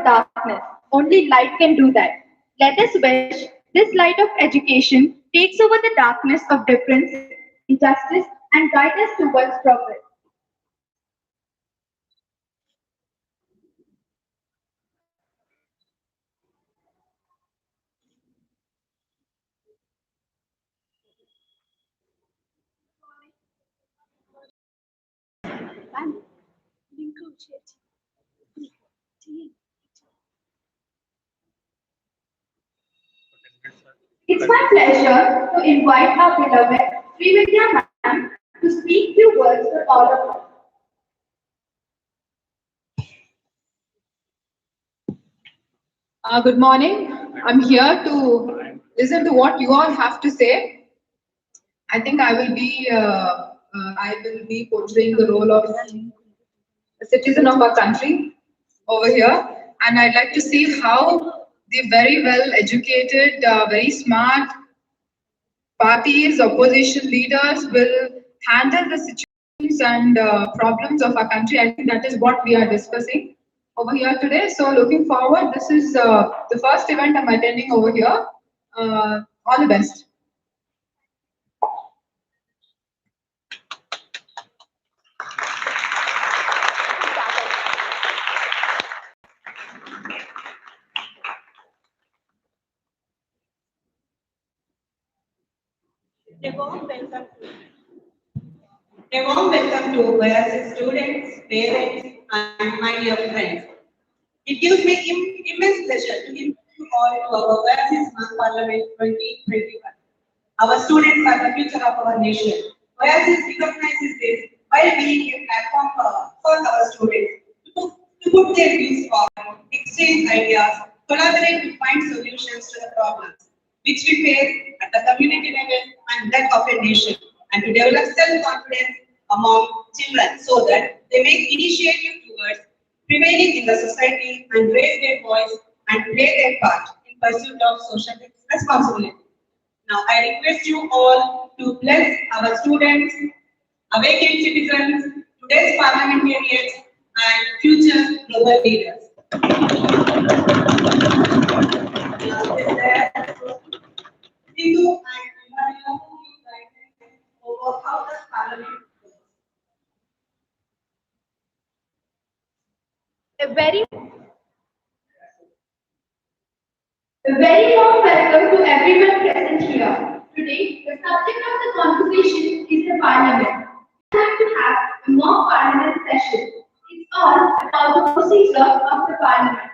darkness. Only light can do that. Let us wish this light of education takes over the darkness of difference, injustice, and guide us towards progress. It's my pleasure to invite our beloved Srividya ma'am to speak few words for all of us. Good morning. I'm here to listen to what you all have to say. I think I will be portraying the role of a citizen of our country over here, and I'd like to see how the very well educated, very smart parties, opposition leaders will handle the situations and problems of our country. I think that is what we are discussing over here today. So looking forward, this is the first event I'm attending over here. All the best. A warm welcome to Oasis students, parents, and my dear friends. It gives me immense pleasure to invite you all to our Oasis Math Parliament 2021. Our students are the future of our nation. Oasis recognizes this by being a platform for our students to put their views forward, exchange ideas, collaborate to find solutions to the problems which we face at the community level and that of a nation, and to develop self-confidence among children so that they make initiative towards prevailing in the society and raise their voice and play their part in pursuit of social responsibility. Now, I request you all to bless our students, awakened citizens, today's parliamentarians, and future global leaders. With that, Sindhu and Himalaya will guide over how the parliament goes. A very warm welcome to everyone present here. Today, the subject of the conversation is the Parliament. We are going to have a mock Parliament session. It's all about the procedure of the Parliament.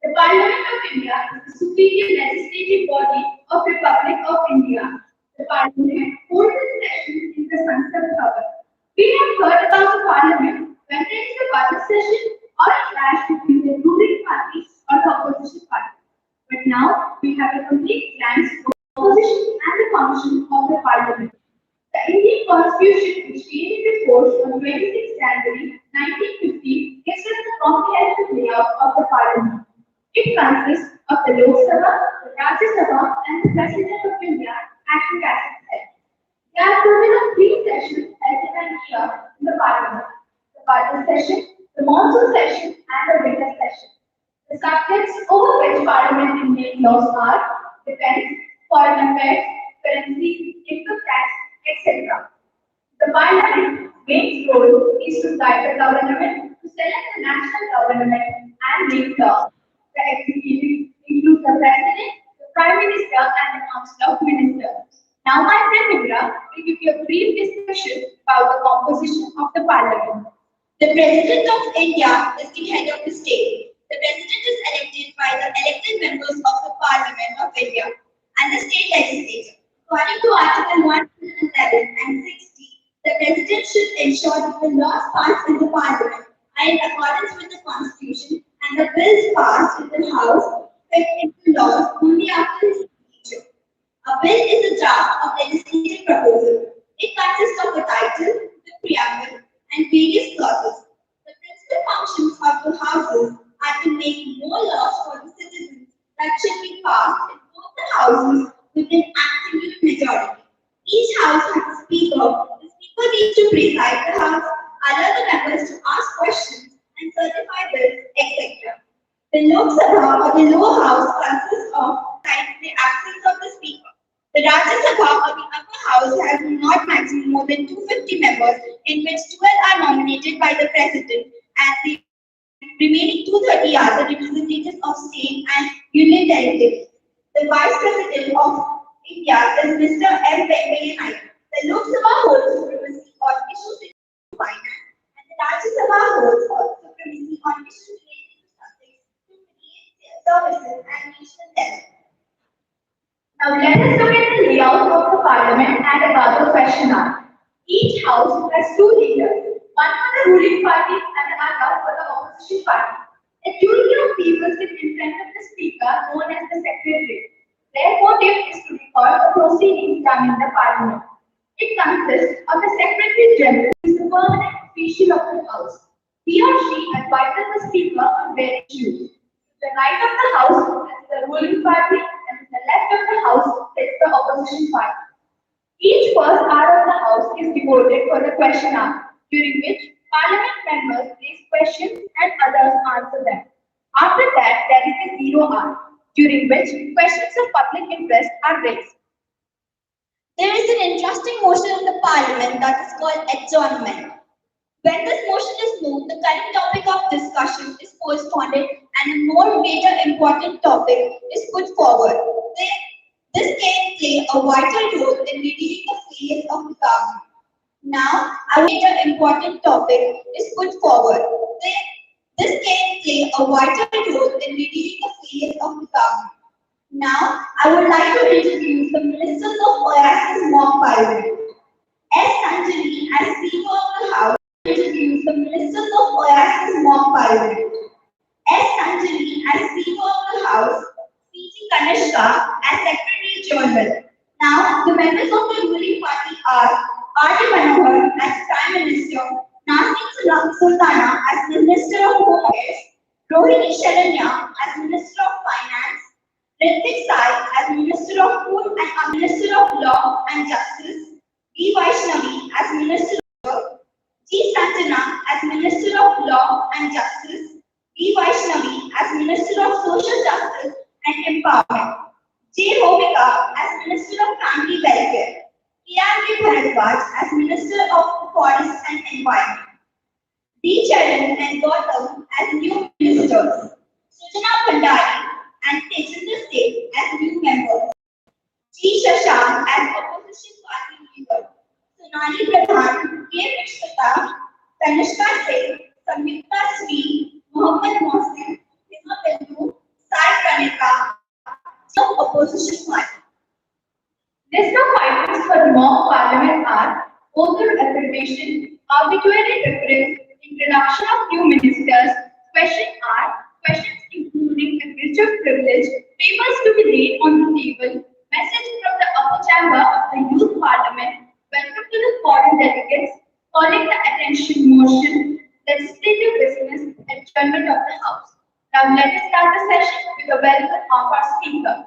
The Parliament of India is the superior legislative body of the Republic of India. The Parliament holds its sessions in the Sansad Bhavan. We have heard about the Parliament when there is a budget session or a clash between the ruling parties or the opposition party. But now we have a complete glance of the composition and the function of the Parliament. The Indian Constitution, which came into force on 26 January 1950, gives us the comprehensive layout of the Parliament. It consists of the Lok Sabha, the Rajya Sabha, and the President of India acting as its head. There are total of three sessions held every year in the Parliament: the budget session, the monsoon session, and the winter session. The subjects over which Parliament Indian laws are defense, foreign affairs, currency, income tax, etc. The Parliament's main role is to guide the government, to select the national government, and make laws. The executive includes the President, the Prime Minister, and the Council of Ministers. Now, my friend Nibra will give you a brief discussion about the composition of the Parliament. The President of India is the head of the state. The President is elected by the elected members of the Parliament of India and the state legislature. According to Article 111 and 60, the President should ensure that the laws passed in the Parliament are in accordance with the Constitution and the bills passed in the House fit into laws only after his signature. A bill is a draft of legislative proposal. It consists of a title, the preamble, and various clauses. The principal functions of the houses are to make more laws for the citizens that should be passed in both the houses with an absolute majority. Each house has a speaker. The speaker needs to preside the house, allow the members to ask questions, and certify bills, etc. The Lok Sabha or the lower house consists of the absence of the speaker. The Rajya Sabha or the upper house has not maximum more than 250 members, in which 12 are nominated by the president, and the remaining 230 are the representatives of state and union territories. The vice president of India is Mr. M. Venkaiah Naidu. The Lok Sabha holds supremacy on issues related to finance, and the Rajya Sabha holds supremacy on issues related to subjects to create services and national debt. Now let us look at the layout of the parliament and about the question hour. Each house has two leaders, one for the ruling party and the other for the opposition party. A queue of people sit in front of the speaker known as the secretary. Their motive is to record the proceedings done in the parliament. It consists of the secretary general, who is the permanent official of the house. He or she advises the speaker on various issues. To the right of the house is the ruling party, and to the left of the house is the opposition party. Each first hour of the house is devoted for the question hour, during which parliament members raise questions and others answer them. After that, there is a zero hour, during which questions of public interest are raised. There is an interesting motion in the parliament that is called adjournment. When this motion is moved, the current topic of discussion is postponed and a more greater important topic is put forward. This can play a vital role in revealing the failures of the government. Now, a greater important topic is put forward. This can play a vital role in revealing the failures of the government. Now, I would like to introduce the ministers of Oasis mock parliament. S. Sanjani as Speaker of the House, introduce the ministers of Oasis mock parliament. S. Sanjani as Speaker of the House, P. T. Kanishka as Secretary General. Now, the members of the ruling party are R. D. Manohar as Prime Minister, Nasim Sultana as Minister of Home Affairs, Rohini Sharanya as Minister of Finance, Ritik Sai as Minister of Food and Minister of Law and Justice, B. Vaishnavi as Minister of Work, G. Santana as Minister of Law and Justice, B. Vaishnavi as Minister of Social Justice and Empowerment, J. Homika as Minister of Family Welfare, K. Bharadwaj as Minister of Forest and Environment, D. Charan and Gautam as new ministers, Sujana Bhandari and Tejinder Singh as new members, G. Shashank as opposition party leader, Sonali Pradhan, K. Vishwata, Kanishka Singh, Samyukta Sri, Mohammad Mohsin, Hima Bindu, Sai Pranita, of opposition party. List of items for mock parliament are oath of affirmation, arbitrary reference, introduction of new ministers, question hour, questions including a breach of privilege, papers to be laid on the table, message from the upper chamber of the youth parliament, welcome to the foreign delegates, calling the attention motion, legislative business, adjournment of the house. Now let us start the session with a welcome of our speaker.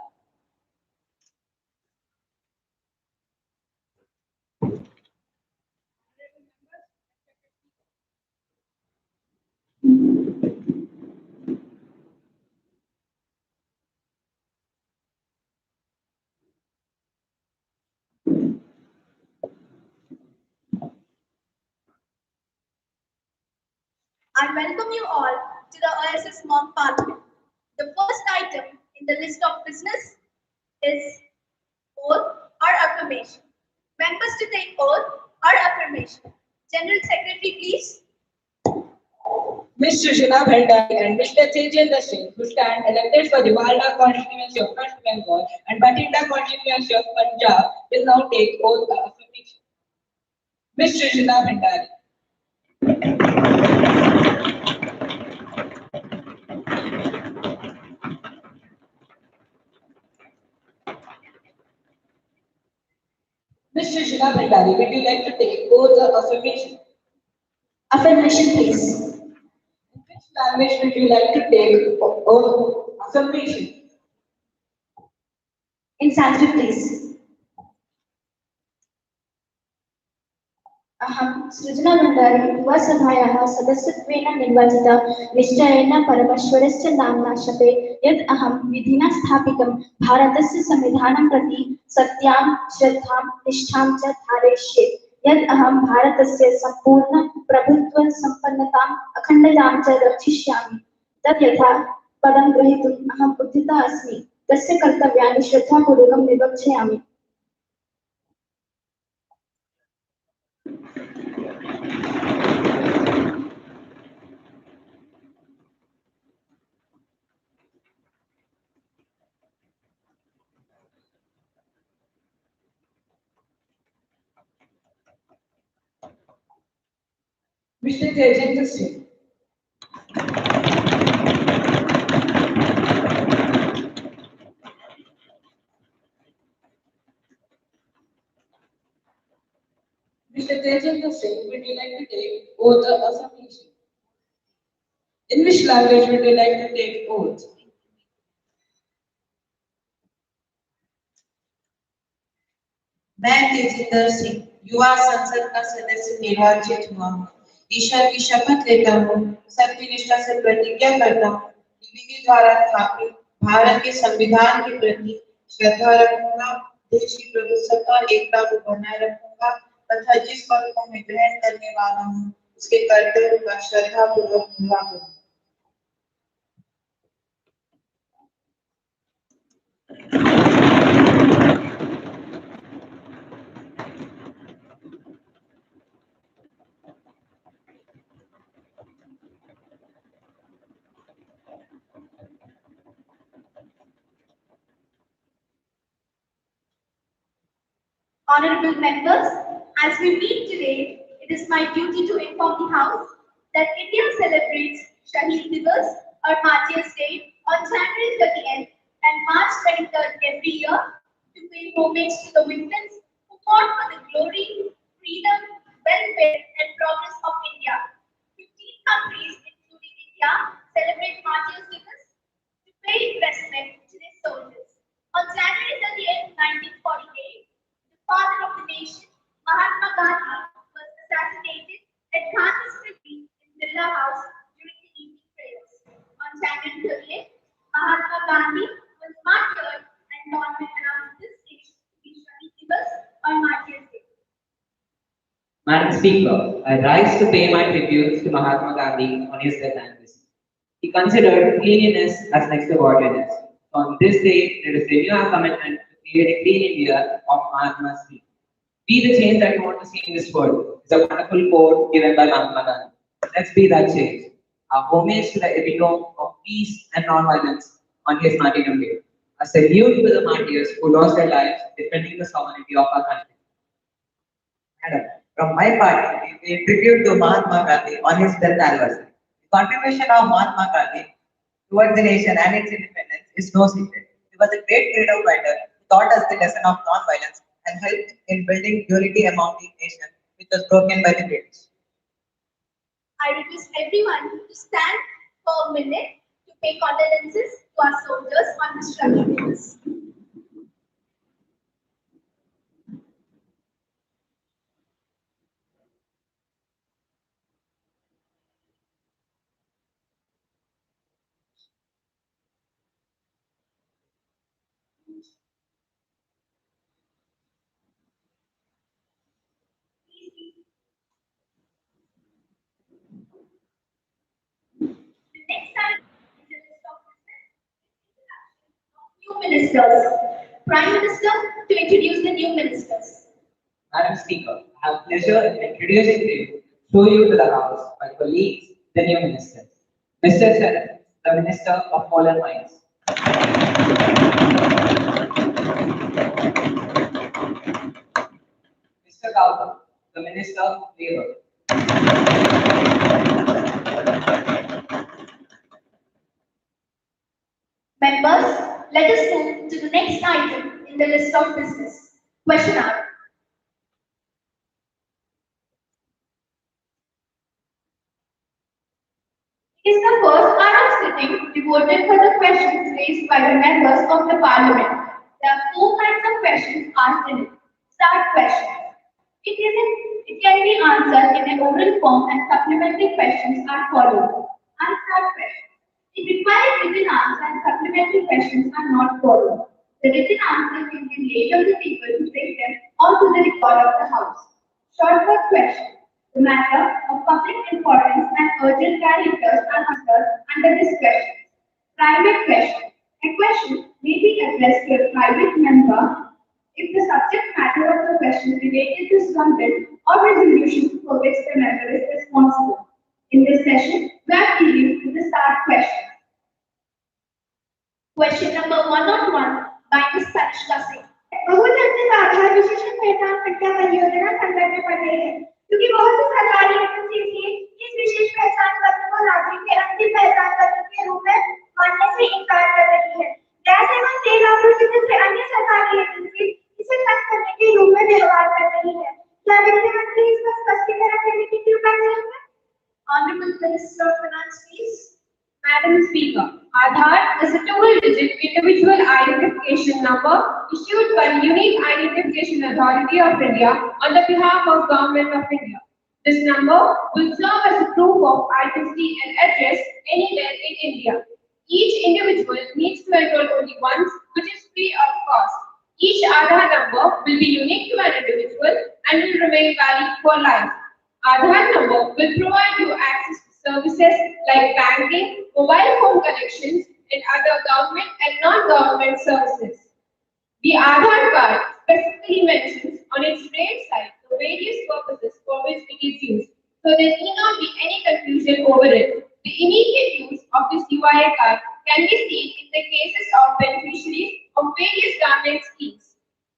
I welcome you all to the Oasis mock parliament. The first item in the list of business is oath or affirmation. Members to take oath or affirmation. General Secretary, please. Ms. Sushila Bhandari and Mr. Tejinder Singh, who stand elected for the Walda constituency of West Bengal and Bathinda constituency of Punjab, will now take oath of affirmation. Ms. Sushila Bhandari. Ms. Sushila Bhandari, would you like to take oath of affirmation? Affirmation, please. In which language would you like to take oath of affirmation? In Sanskrit, please. अहं सृजनमण्डले युवसभायाः सदस्यत्वेन निर्वाचिता निश्चयेन परमेश्वरस्य नाम्ना शपे यत् अहं विधिना स्थापितं भारतस्य संविधानं प्रति सत्यां श्रद्धां निष्ठां च धारयिष्ये यत् अहं भारतस्य सम्पूर्ण प्रभुत्वसम्पन्नताम् अखण्डतां च रक्षिष्यामि तत् यथा पदं ग्रहीतुम् अहम् उद्युक्ता अस्मि तस्य कर्तव्यानि श्रद्धापूर्वकं निवक्षयामि Mr. Tejendra Singh. Mr. Tejendra Singh, would you like to take oath of affirmation? In which language would you like to take oath? मैं तेजिंदर सिंह युवा संसद का सदस्य निर्वाचित हुआ हूँ। ईश्वर की शपथ लेता हूँ, सत्यनिष्ठा से प्रतिज्ञा करता हूँ कि विधि द्वारा स्थापित भारत के संविधान के प्रति श्रद्धा रखूंगा, देश की प्रभुसत्ता एकता को बनाए रखूंगा तथा जिस पद को मैं ग्रहण करने वाला हूँ उसके कर्तव्य का श्रद्धापूर्वक पूरा करूंगा। Honorable members, as we meet today, it is my duty to inform the House that India celebrates Shaheed Divas or Martyrs Day on January 30th and March 23rd every year to pay homage to the victims who fought for the glory, freedom, welfare, and progress of India. 15 countries, including India, celebrate Martyrs Divas to pay respect to their soldiers. On January 30th, 1948, the father of the nation, Mahatma Gandhi, was assassinated at Gandhi's Privy in Birla House during the evening prayers. On January 30th, Mahatma Gandhi was martyred and government announced this station to be Shaheed Divas or Martyrs Day. Madam Speaker, I rise to pay my tributes to Mahatma Gandhi on his death anniversary. He considered cleanliness as next to godliness. On this day, let us renew our commitment to create a clean India of Mahatma's feet. Be the change that you want to see in this world. It's a wonderful quote given by Mahatma Gandhi. Let's be that change. Our homage to the epitome of peace and non-violence on his martyrdom day. A salute to the martyrs who lost their lives defending the sovereignty of our country. Madam, from my part, we pay tribute to Mahatma Gandhi on his death anniversary. The contribution of Mahatma Gandhi towards the nation and its independence is no secret. He was a great freedom fighter who taught us the lesson of non-violence and helped in building unity among the nation, which was broken by the British. I request everyone to stand for a minute to pay condolences to our soldiers on this Shaheed Divas. The next item is a list of new ministers. Prime Minister to introduce the new ministers. Madam Speaker, I have pleasure in introducing to you, show you to the House, my colleagues, the new ministers. Mr. Sharan, the Minister of Coal and Mines. Mr. Gautam, the Minister of Labour. Members, let us move to the next item in the list of business. Question hour. It is the first hour of sitting devoted for the questions raised by the members of the parliament. There are four kinds of questions asked in it. Start question. It can be answered in an oral form and supplementary questions are followed. Unsought questions. The required written answer and supplementary questions are not followed. The written answer can be laid on the table to take them onto the record of the House. Shortcut question. The matter of public importance and urgent characters are answered under this question. Private question. A question may be addressed to a private member if the subject matter of the question related to some bill or resolution for which the member is responsible. In this session, we are dealing with the start question. Question number 101 by Ms. Tanishka Singh. बहुचर्चित आधार विशेषण पहचान संख्या परियोजना संदर्भ में पढ़ रहे हैं क्योंकि बहुत सी सरकारी एजेंसीज ने इस विशेष पहचान पत्र को नागरिक के अंतिम पहचान पत्र के रूप में मानने से इनकार कर रही है। गैस एवं तेल आपूर्ति जैसे अन्य सरकारी एजेंसी इसे तय करने के रूप में व्यवहार कर रही है। क्या वित्त मंत्री इसका स्पष्टीकरण देने की कृपा करेंगे? Honorable Minister of Finance, please. Madam Speaker, Aadhaar is a dual-digit individual identification number issued by the Unique Identification Authority of India on the behalf of Government of India. This number will serve as a proof of identity and address anywhere in India. Each individual needs to enroll only once, which is free of cost. Each Aadhaar number will be unique to an individual and will remain valid for life. Aadhaar number will provide you access to services like banking, mobile phone connections, and other government and non-government services. The Aadhaar card specifically mentions on its right side the various purposes for which it is used, so there need not be any confusion over it. The immediate use of this UIA card can be seen in the cases of beneficiaries of various government schemes.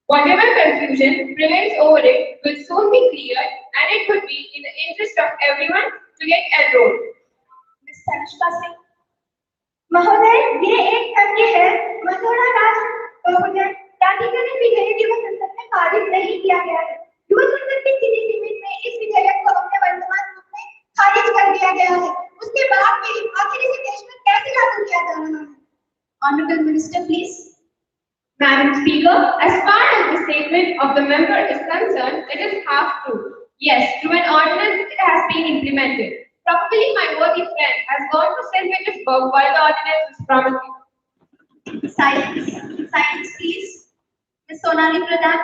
Whatever confusion prevails over it will soon be cleared, and it would be in the interest of everyone to get enrolled. Ms. Tanishka Singh. महोदय, ये एक तथ्य है मसौदा राष्ट्र बहुजन प्राधिकरण विधेयक के संसद में पारित नहीं किया गया है। युवा संसद की स्थिति सीमित में इस विधेयक को अपने वर्तमान रूप में खारिज कर दिया गया है। उसके बाद भी आखिर इसे देश में कैसे लागू किया जा रहा है? Honorable Minister, please. Madam Speaker, as far as the statement of the member is concerned, it is half true. Yes, through an ordinance it has been implemented. Probably my worthy friend has gone to St. Petersburg while the ordinance was promulgated. Silence, please. Ms. Sonali Pradhan.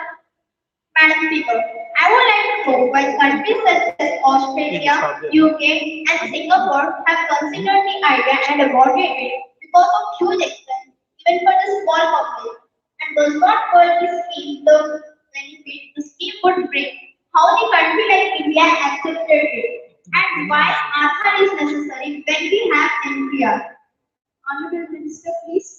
Madam Speaker, I would like to know why countries such as Australia, UK, and Singapore have considered the idea and awarded it because of huge expense, even for the small population, and does not call the scheme the benefit the scheme would bring. How the country like India accepted it, and why Aadhaar is necessary when we have NPR. Honorable Minister, please.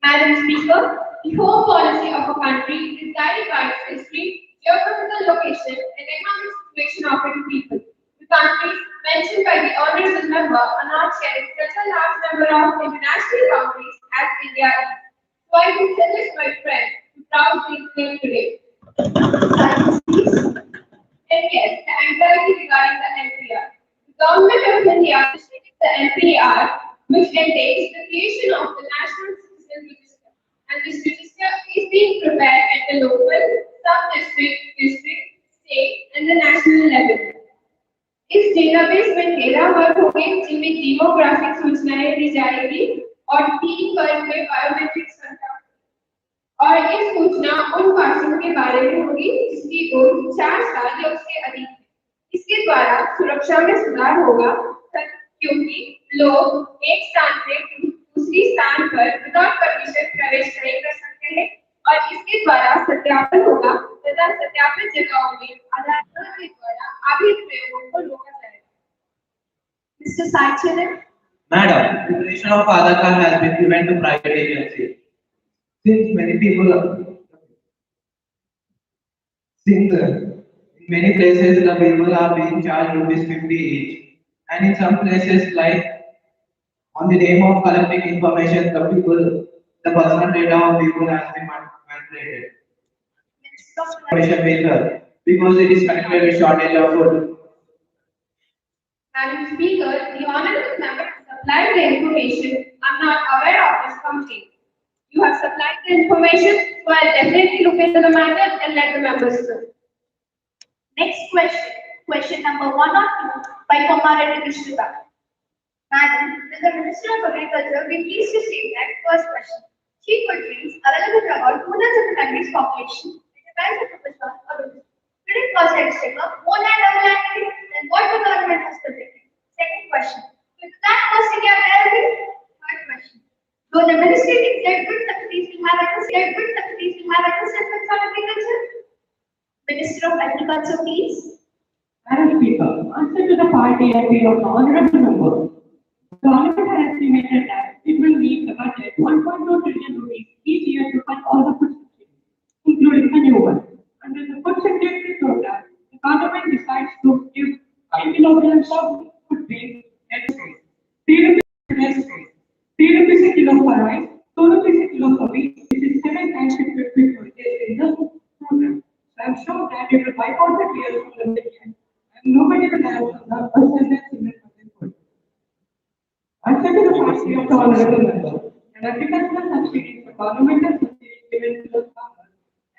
Madam Speaker, the home policy of a country is guided by its history, geographical location, and economic situation of its people. The countries mentioned by the honorable member are not sharing such a large number of international boundaries as India is. So I would suggest my friend to proudly claim today. Silence, please. And yes, the anxiety regarding the NPR. The Government of India initiated the NPR, which entails the creation of the National Citizen Register. And this register is being prepared at the local, sub-district, district, state, and the national level. इस database में 13 वर्ग होंगे जिनमें demographic सूचनाएं दी जाएगी और 3 वर्ग में बायोमेट्रिक संख्या और ये सूचना उन वासियों के बारे में होगी जिसकी उम्र 4 साल या उससे अधिक है। इसके द्वारा सुरक्षा में सुधार होगा क्योंकि लोग एक स्थान से दूसरी स्थान पर विदाउट परमिशन प्रवेश नहीं कर सकते हैं और इसके द्वारा सत्यापन होगा तथा सत्यापित जगहों में आधार के द्वारा आगे प्रयोगों को रोका जाएगा। Mr. Saicharan. Madam, the creation of Aadhaar card has been given to private agencies. Since in many places the people are being charged ₹50 each, and in some places like on the name of collecting information, the personal data of people has been manipulated. Information maker because it is connected with shortage of food. Madam Speaker, the honorable member has supplied the information. I'm not aware of this complaint. You have supplied the information, so I'll definitely look into the matter and let the members know. Next question, question number 102 by Kamara Krishna. Madam, will the Minister of Agriculture be pleased to state that first question? Sheep food grains are available to about 2/3 of the country's population. It depends on the person or the credit cost exchequer, more land availability, than what the government has projected. Second question, will that cost India availability? Third question, though the ministry thinks that good subsidies will have assistance on agriculture? Minister of Agriculture, please. Madam Speaker, answer to the party appeal of the honorable member. The government has estimated that it will need a budget 1.2 trillion rupees each year to fund all the food subsidies, including the new one. Under the food security program, the government decides to give 5 kilograms of food grain at state, 3 rupees less state, 3 rupees a kilo for rice, 2 rupees a kilo for wheat, which is 7 times the equipment purchased in the program. So I'm sure that it will wipe out the tears from the nation and nobody will have the percentage in the food. Answer to the party of the honorable member. An agricultural subsidy for governmental subsidies given to the farmers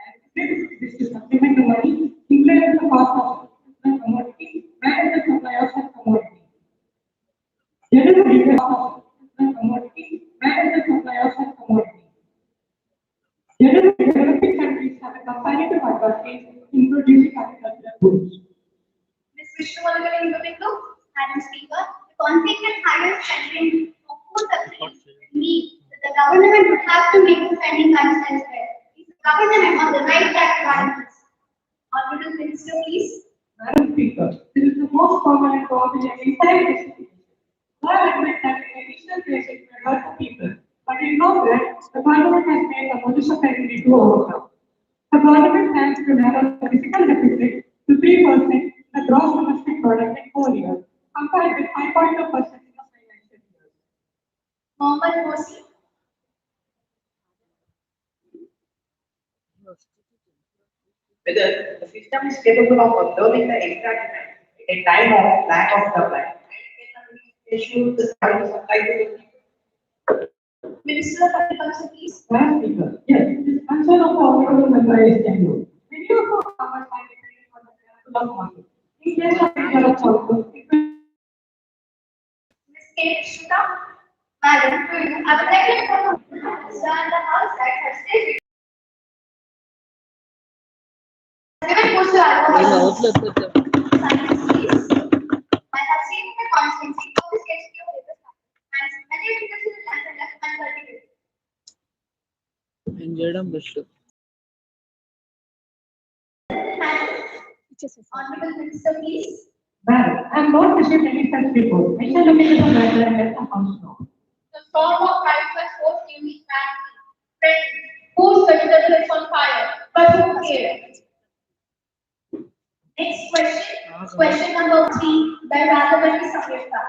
and this to supplement the money including the cost of the commodity and the supply of such commodity. Generally, the cost of the commodity and the supply of such commodity. Generally, developing countries have a comparative advantage in producing agricultural goods. Ms. Vishnumalakali Indonesia, Madam Speaker, the consequent higher spending of food subsidies means that the government would have to make the spending constraints there. Is the government on the right track to balance? Honorable Minister, please. Madam Speaker, this is the most common cause in every scientific situation. I admit that in additional cases may hurt the people, but in no way the government has made the modus operandi to overcome. The government plans to narrow the fiscal deficit to 3% the gross domestic product in 4 years, compared with 5.2% in the financial year. Mohammed Morsi. Whether the system is capable of absorbing the extra demand in a time of lack of supply, issue the supply to the people. Minister of Agriculture, please. Madam Speaker, yes, this concern of the honorable member is genuine. Many of our farmers find it difficult for the miracle of market. In case of India also, it will Ms. K. Shruta. Madam, I would like to inform the Minister and the House that her state given post to Science, please. I have seen in the constituency how this gets to and many agricultural lands are left uncultivated. Honorable Minister, please. Madam, I have not received any such report. I shall look into the matter and let the House know. The storm of priceless force unique fancy. Friends, whose vegetable is on fire, but who cares? Next question, question number 3 by Radhavati Samyukta.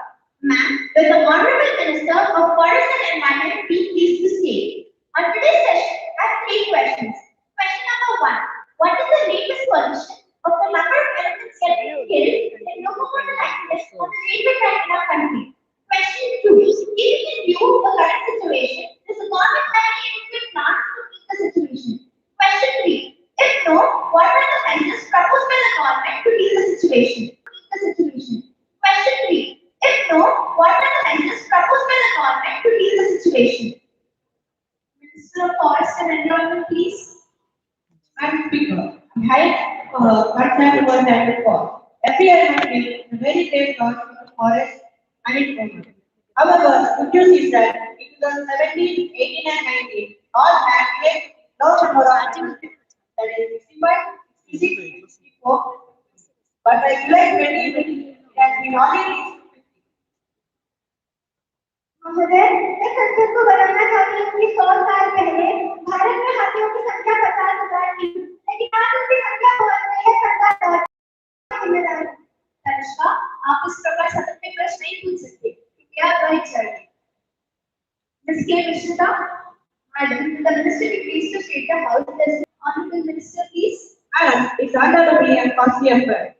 Ma'am, will the Honorable Minister of Forest and Environment be pleased to state? On today's session, I have 3 questions. Question number 1. What is the latest position of the number of elephants getting killed in locomotive accidents on the railway track in our country? Question 2. Even in view of the current situation, is the government having adequate plans to meet the situation? Question 3. If no, what are the measures proposed by the government to deal the situation? Question 3. If no, what are the measures proposed by the government to deal the situation? Minister of Forest and Environment, please. Madam Speaker, I concern was that before. Every year the very same loss of the forest and its owners. However, good news is that in 2017, 18 and 19, all had yet low number of activities, that is 61, 66, 64, but by July 2020, it has been already reached 50. महोदय, इस संसद को बनाना चाहिए कि 100 साल पहले भारत में हाथियों की संख्या 50,000 थी, लेकिन आज उनकी संख्या बहुत गई है 70,000 जिम्मेदार। तनिष्का, आप इस प्रकार सदन में प्रश्न नहीं पूछ सकते, क्योंकि आप वही चाहिए। Ms. K. Vishnuta, Madam, the Minister be pleased to state the House President. Honorable Minister, please. Madam, it's undoubtedly a costly affair.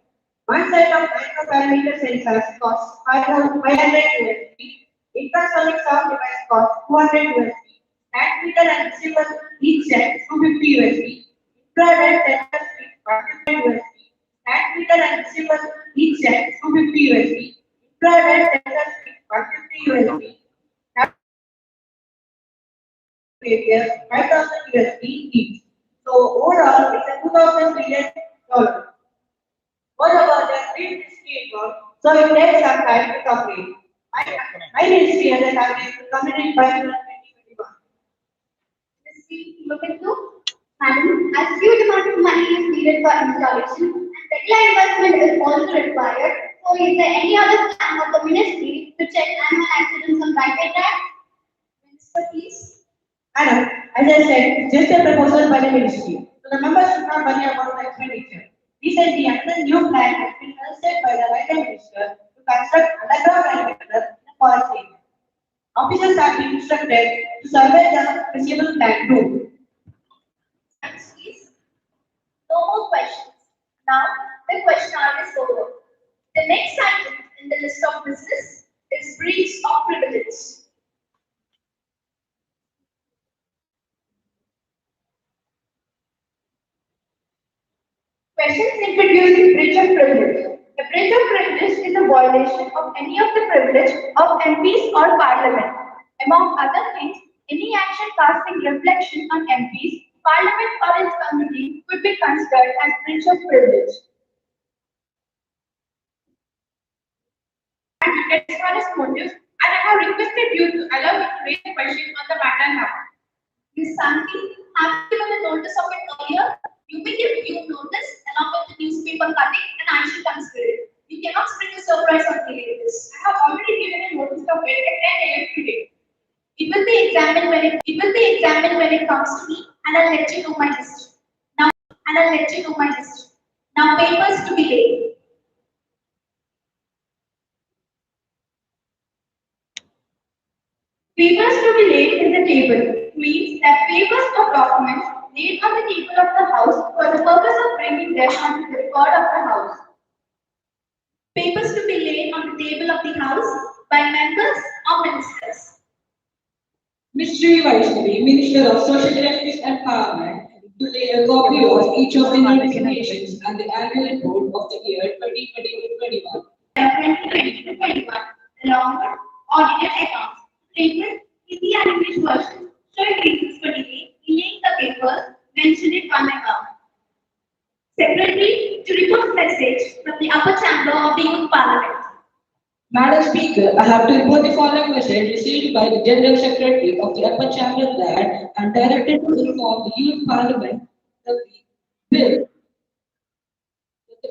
One set of microparameter sensors costs 500 USD. Infrasonic sound device costs 200 USD. Transmitter and receiver each set 250 USD. Infrared sensors feed 150 USD. transmitter and receiver each send 250 USD. Infrared sensors with 150 USD. Behavior 5,000 USD each. So overall, it's a $2,000 billion. What about the grid history work? So it takes some time to complete. My history has a target to complete by 2021. Look into. Madam, a huge amount of money is needed for installation and regular investment is also required. So is there any other plan of the ministry to check animal accidents on railway tracks? Minister, please. Madam, as I said, it's just a proposal by the ministry. So the members should not worry about the expenditure. Recently, another new plan has been suggested by the railway minister to construct underground railway tunnel in the forest area. Officers have been instructed to survey the feasible plan too. Thanks, please. No more questions. Now, the question hour is over. The next item in the list of business is breach of privilege. Questions introducing breach of privilege. A breach of privilege is a violation of any of the privilege of MPs or Parliament. Among other things, any action casting reflection on MPs, Parliament or its committee could be considered as breach of privilege. And as far as motives, and I have requested you to allow me to raise a question on the matter now. Ms. Santi, have you given a notice of it earlier? You may give due notice along with the newspaper cutting and I shall consider it. You cannot spring a surprise on dealing with this. I have already given a notice of it at 10 a.m. today. It will be examined when it comes to me and I'll let you know my history. Now papers to be laid. Papers to be laid in the table means that papers or documents laid on the table of the House for the purpose of bringing them onto the record of the House. Papers to be laid on the table of the House by members or ministers. Ms. Sri Vaishnavi, Minister of Social Justice and Empowerment, to lay a copy of each of the notifications and the annual report of the year 2020-21. 2020-21, along with audited accounts, printed Hindi and English versions, showing reasons for delay in laying the papers mentioned in one account. Secretary, to report message from the upper chamber of the Youth Parliament. Madam Speaker, I have to report the following message received by the General Secretary of the Upper Chamber that I am directed to inform the Youth Parliament that the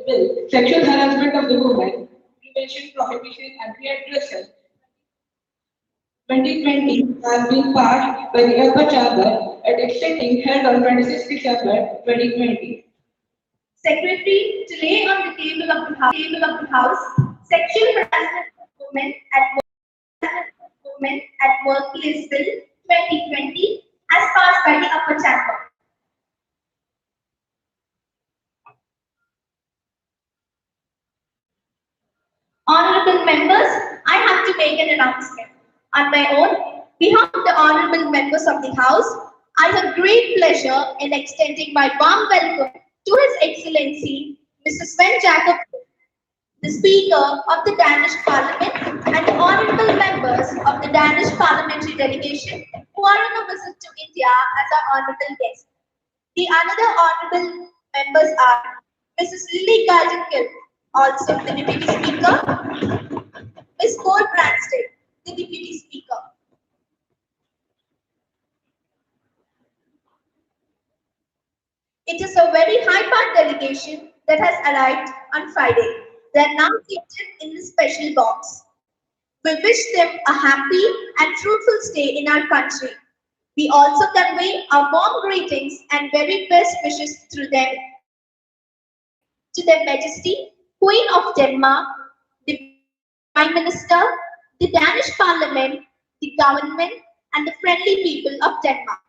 bill, Sexual Harassment of the Women, Prevention, Prohibition and Readdressal 2020 has been passed by the Upper Chamber at its sitting held on 26 December 2020. Secretary, to lay on the table of the House, Sexual Harassment of Women at Workplace Bill 2020 as passed by the Upper Chamber. Honorable members, I have to make an announcement. On my own behalf of the honorable members of the House, I have great pleasure in extending my warm welcome to His Excellency Mr. Sven Jacob, the Speaker of the Danish Parliament, and the honorable members of the Danish parliamentary delegation who are on a visit to India as our honorable guests. The another honorable members are Mrs. Lily Garden, also the Deputy Speaker, Ms. Cole Branstead, the Deputy Speaker. It is a very high-powered delegation that has arrived on Friday. They are now seated in the special box. We wish them a happy and fruitful stay in our country. We also convey our warm greetings and very best wishes through them to Their Majesty, Queen of Denmark, the Prime Minister, the Danish Parliament, the government, and the friendly people of Denmark.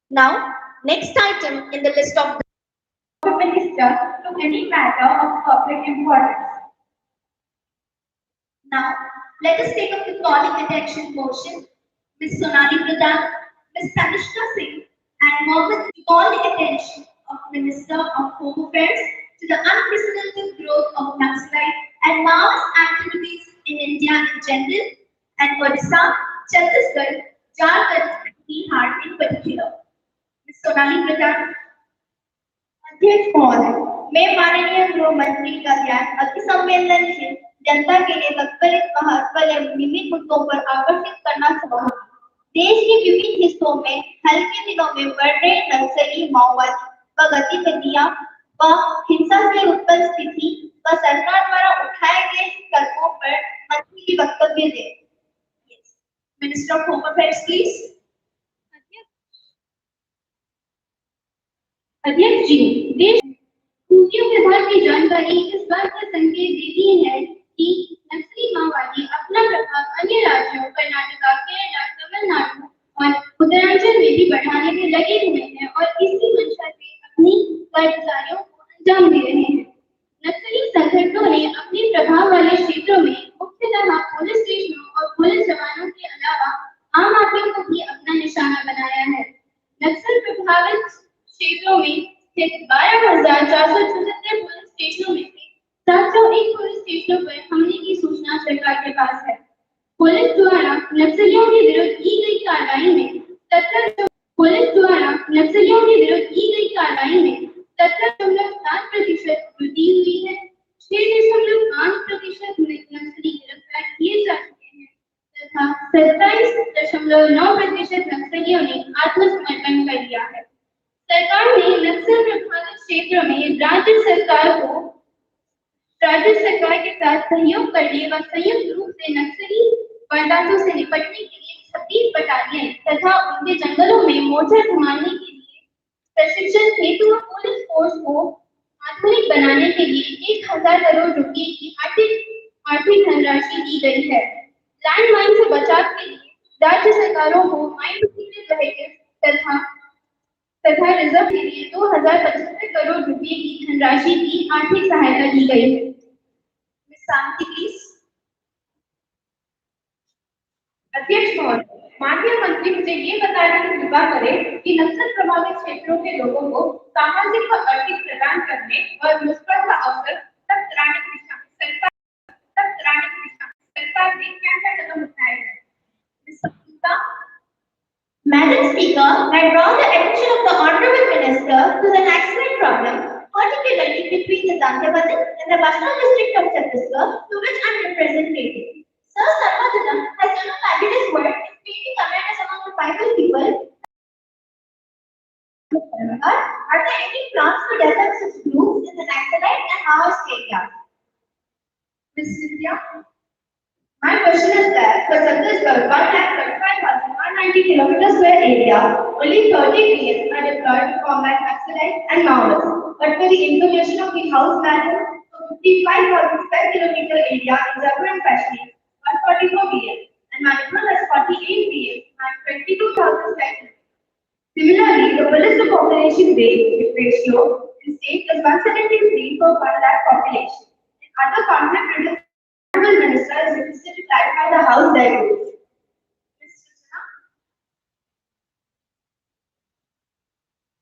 Now, next item in the list of the Minister to any matter of public importance. Now, let us take up the calling attention portion. Ms. Sonali Pradhan, Ms. Tanishka Singh, and Mohammed to call the attention of Minister of Home Affairs to the unprecedented growth of Naxalite and Maoist activities in India in general and Odisha, Chhattisgarh, Jharkhand, and Bihar in particular. Ms. Sonali Pradhan. अध्यक्ष महोदय, मैं माननीय गृह मंत्री का ध्यान अति संवेदनशील जनता के लिए तत्पर महत्व एवं विभिन्न मुद्दों पर आकर्षित करना चाहूंगा। देश के विभिन्न हिस्सों में हाल के दिनों में बढ़ रहे नक्सली माओवाद व गतिविधियां व हिंसा से उत्पन्न स्थिति व सरकार द्वारा उठाए गए कदमों पर मंत्री वक्तव्य दें। Minister of home affairs please. अध्यक्ष जी, देश खूबियों के भर की जानकारी इस बात का संकेत देती है कि नक्सली माओवादी अपना प्रभाव अन्य राज्यों कर्नाटक, केरल, तमिलनाडु और उत्तरांचल में भी बढ़ाने में लगे हुए हैं और इसी मंशा से अपनी कार्रवाइयों को अंजाम दे रहे हैं। नक्सली संगठनों ने अपने प्रभाव वाले क्षेत्रों में मुख्यतः पुलिस स्टेशनों और पुलिस जवानों के अलावा आम आदमी को भी अपना निशाना बनाया है। नक्सल प्रभावित क्षेत्रों में स्थित 12,474 पुलिस स्टेशनों में से 701 पुलिस स्टेशनों पर हमले की सूचना सरकार के पास है। पुलिस द्वारा नक्सलियों के विरुद्ध की गई कार्रवाई में 17.7% वृद्धि हुई है। 6.5% नक्सली गिरफ्तार किए जा चुके हैं तथा 27.9% नक्सलियों ने आत्मसमर्पण कर लिया है। सरकार ने नक्सल प्रभावित क्षेत्रों में राज्य सरकार के साथ सहयोग करने व संयुक्त रूप से नक्सली वारदातों से निपटने के लिए 26 बटालियन तथा उनके जंगलों में मोर्चा संभालने के लिए प्रशिक्षण हेतु पुलिस फोर्स को आधुनिक बनाने के लिए 1,000 करोड़ रुपए की आर्थिक धनराशि दी गई है। लैंड माइन से बचाव के लिए राज्य सरकारों को माइन तथा रिजर्व के लिए 2,075 करोड़ रुपए की धनराशि की आर्थिक सहायता दी गई है। शांति प्लीज। अध्यक्ष महोदय, माननीय मंत्री मुझे ये बताने की कृपा करें कि नक्सल प्रभावित क्षेत्रों के लोगों को सामाजिक व आर्थिक प्रदान करने और रोजगार का अवसर तक कराने की दिशा में सरकार ने क्या कदम उठाए हैं? Madam Speaker, I draw the attention of the Honorable Minister to the Naxalite problem, particularly between the Zangabatan and the Bastar district of Chhattisgarh, to which I am representative. Sir Sarvajana has done a fabulous work in creating awareness among the tribal people. Are there any plans to develop such groups in the Naxalite and Maoist areas? Ms. Cynthia, my question is that for Chhattisgarh, 135,190 km² area, only 30 billion are deployed to combat Naxalites and Maoists. But for the information of the House Madam, 55,000 square kilometer area in Jammu and Kashmir, 144 billion, and Manipur has 48 billion and 22,000 square kilometers. Similarly, the police to population ratio in state is 173 per 1 lakh population. In other conflict Honorable Minister is requested to clarify the House guidelines.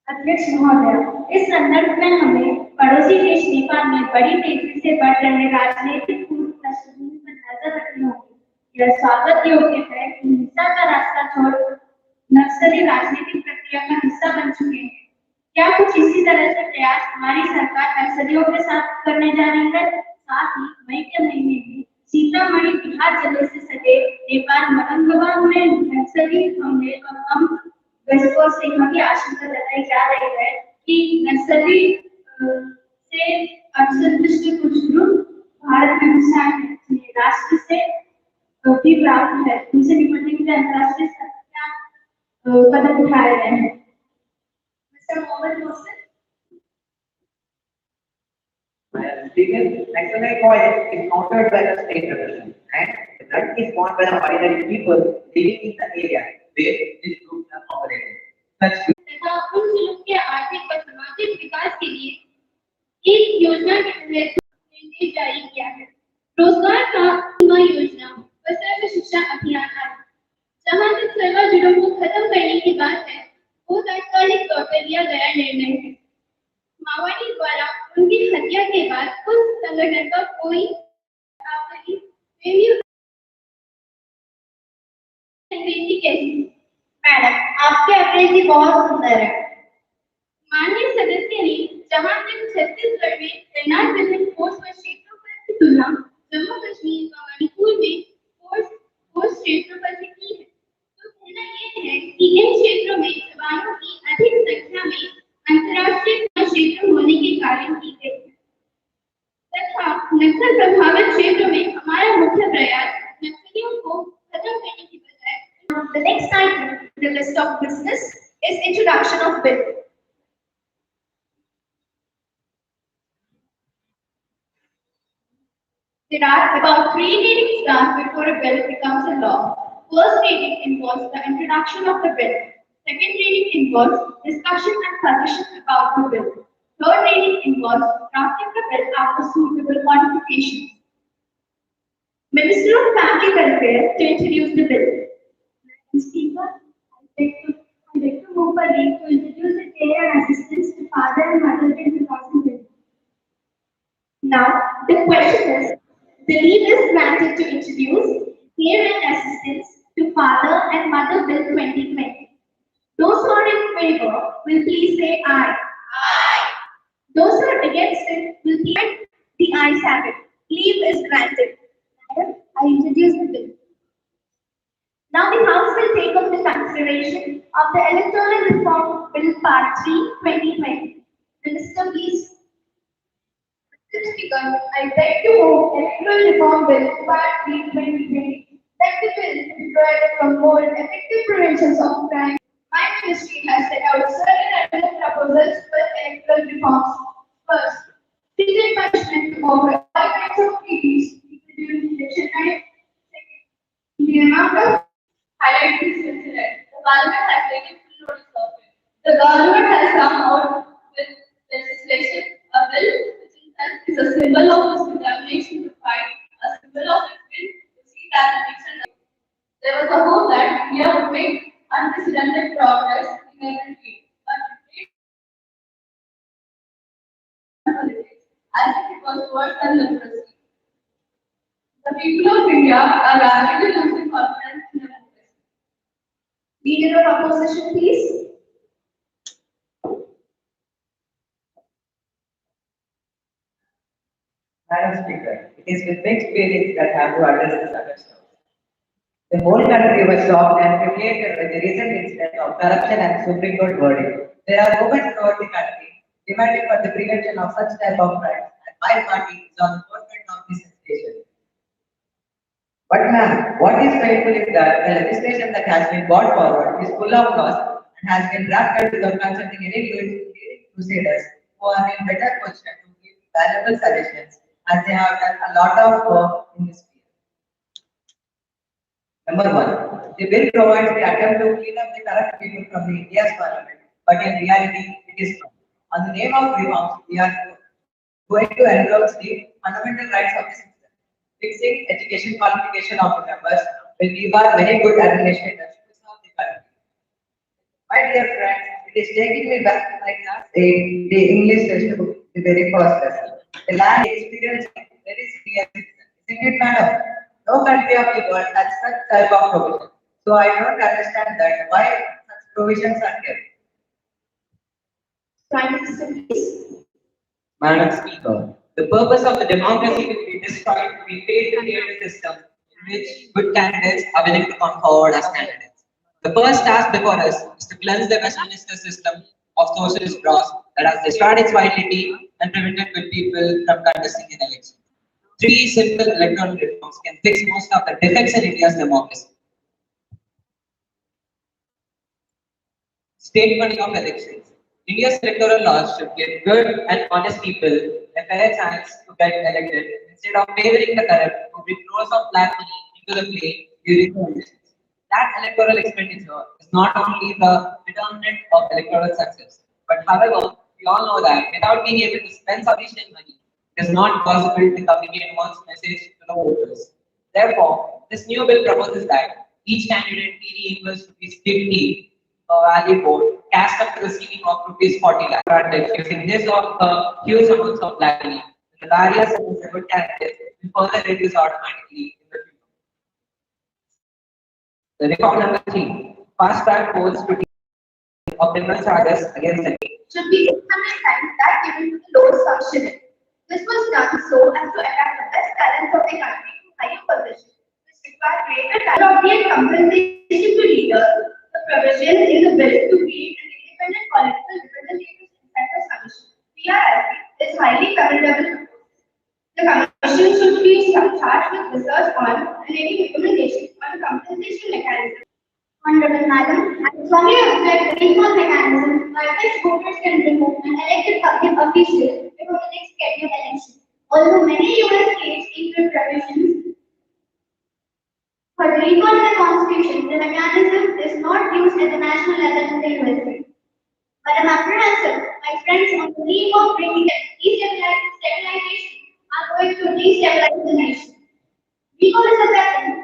अध्यक्ष महोदय, इस संदर्भ में हमें पड़ोसी देश नेपाल में बड़ी तेजी से बढ़ रहे राजनीतिक पृष्ठभूमि पर नजर रखनी होगी। यह स्वागत योग्य है कि हिंसा का रास्ता छोड़ नक्सली राजनीतिक प्रक्रिया का हिस्सा बन चुके हैं। क्या कुछ इसी तरह से प्रयास हमारी सरकार नक्सलियों के साथ करने जा रही है? साथ ही मई के महीने में सीतामढ़ी बिहार जिले से सटे नेपाल मरंगवा में नक्सली हमले और हम घुसपैठ से की आशंका जताई जा रही है कि नक्सली से असंतुष्ट कुछ ग्रुप भारत के राष्ट्र से भी प्राप्त है, उनसे निपटने के लिए अंतर्राष्ट्रीय कदम उठाए गए हैं। Mr. Mohammed Hossain. Speaker, Naxalite violence is countered by the state repression and the threat is borne by the ordinary people living in the area where these groups are operating. तथा उन जिलों के आर्थिक व सामाजिक विकास के लिए एक योजना के तहत निर्देश जारी किया है। रोजगार का बीमा योजना व सर्व शिक्षा अभियान आदि। जहाँ तक सर्वा जुड़ों को खत्म करने की बात है, वो तात्कालिक तौर पर लिया गया निर्णय है। माओवादी द्वारा उनकी हत्या के बाद उस संगठन का कोई आपत्ति अंग्रेजी कैसी थी? मैडम, आपकी अंग्रेजी बहुत सुंदर है। माननीय सदस्य ने जहां तक छत्तीसगढ़ में तैनात विभिन्न फोर्स व क्षेत्रों की तुलना जम्मू कश्मीर व मणिपुर में फोर्स क्षेत्रों पर से की है, तो कहना यह है कि इन क्षेत्रों में जवानों की अधिक संख्या में अंतर्राष्ट्रीय क्षेत्र होने के कारण की गई है तथा नक्सल प्रभावित क्षेत्रों में हमारा मुख्य प्रयास नक्सलियों को खत्म करने की बजाय। The next item in the list of business is introduction of bill. There are about 3 readings done before a bill becomes a law. First reading involves the introduction of the bill. Second reading involves discussion and suggestion about the bill. Third reading involves drafting the bill after suitable modifications. Minister of Family Welfare to introduce the bill. Madam Speaker, I beg to move a leave to introduce the care and assistance to father and mother in 2020. Now, the question is, the leave is granted to introduce care and assistance to father and mother bill 2020. Those who are in favor will please say aye. Aye. Those who are against it will please the ayes have it. Leave is granted. Madam, I introduce the bill. Now the House will take up the consideration of the Electoral Reform Bill Part 3, 2020. Minister, please. Mr. Speaker, I beg to move Electoral Reform Bill Part 3, 2020. That the bill be provided for more effective prevention of crime. My ministry has set out certain proposals for electoral reforms. First, stringent punishment for all kinds of crimes during election time. Second, the amount of highlight this incident. The Parliament has taken full notice of it. The government has come out with legislation, a bill which is a symbol of its determination to fight, a symbol of its will to see that the nation. There was a hope that we have made unprecedented progress in every field, but I think it was worse than literacy. The people of India are rapidly losing confidence in democracy. Leader of opposition, please. Madam Speaker, it is with mixed feelings that I have to address this question. The whole country was shocked and humiliated by the recent incident of corruption and Supreme Court verdict. There are movements throughout the country demanding for the prevention of such type of crimes, and my party is on the forefront of this situation. But ma'am, what is painful is that the legislation that has been brought forward is full of flaws and has been drafted without consulting any leading crusaders who are in better position to give valuable suggestions, as they have done a lot of work in this field. Number one, the bill provides the attempt to clean up the corrupt people from the India's parliament, but in reality, it is not. On the name of reforms, we are going to engross the fundamental rights of the citizen. Fixing education qualification of the members will give us many good administrators to serve the country. My dear friends, it is taking me back to my class 8, the English textbook, the very first lesson. The land experience very senior citizen. Isn't it, madam? No country of the world has such type of provision. So I don't understand that why such provisions are kept. Prime Minister, please. Madam Speaker, the purpose of the democracy will be destroyed if we fail to create a system in which good candidates are willing to come forward as candidates. The first task before us is to cleanse the Westminster system of socialist dross that has destroyed its vitality and prevented good people from contesting in elections. Three simple electoral reforms can fix most of the defects in India's democracy. State funding of elections. India's electoral laws should give good and honest people a fair chance to get elected instead of favoring the corrupt who bring crores of black money into the play during the elections. That electoral expenditure is not only the determinant of electoral success, but however, we all know that without being able to spend sufficient money, it is not possible to communicate one's message to the voters. Therefore, this new bill proposes that each candidate be reimbursed rupees 50 per valid vote cash up to the ceiling of rupees 40 lakh. Granted, using this or huge amounts of liability, the barriers such as good candidates will further reduce automatically in the future. The reform number 3, fast track courts to of criminal charges against the should be 600 times that given to the lowest functionary. This was done so as to attract the best talents of the country to higher positions. This required greater salary and compensation to leaders. The provision in the bill to create an independent political representatives inside the commission, PRIC, is highly commendable. The commission should be charged with research on and any recommendations on compensation mechanism. Honorable Madam, I strongly object the recall mechanism by which voters can remove an elected public official before the next scheduled election. Although many US states include provisions for the recall of the Constitution, the mechanism is not used at the national level in the USA. But I'm apprehensive. My friends on the eve of bringing destabilization are going to destabilize the nation. Recall is a weapon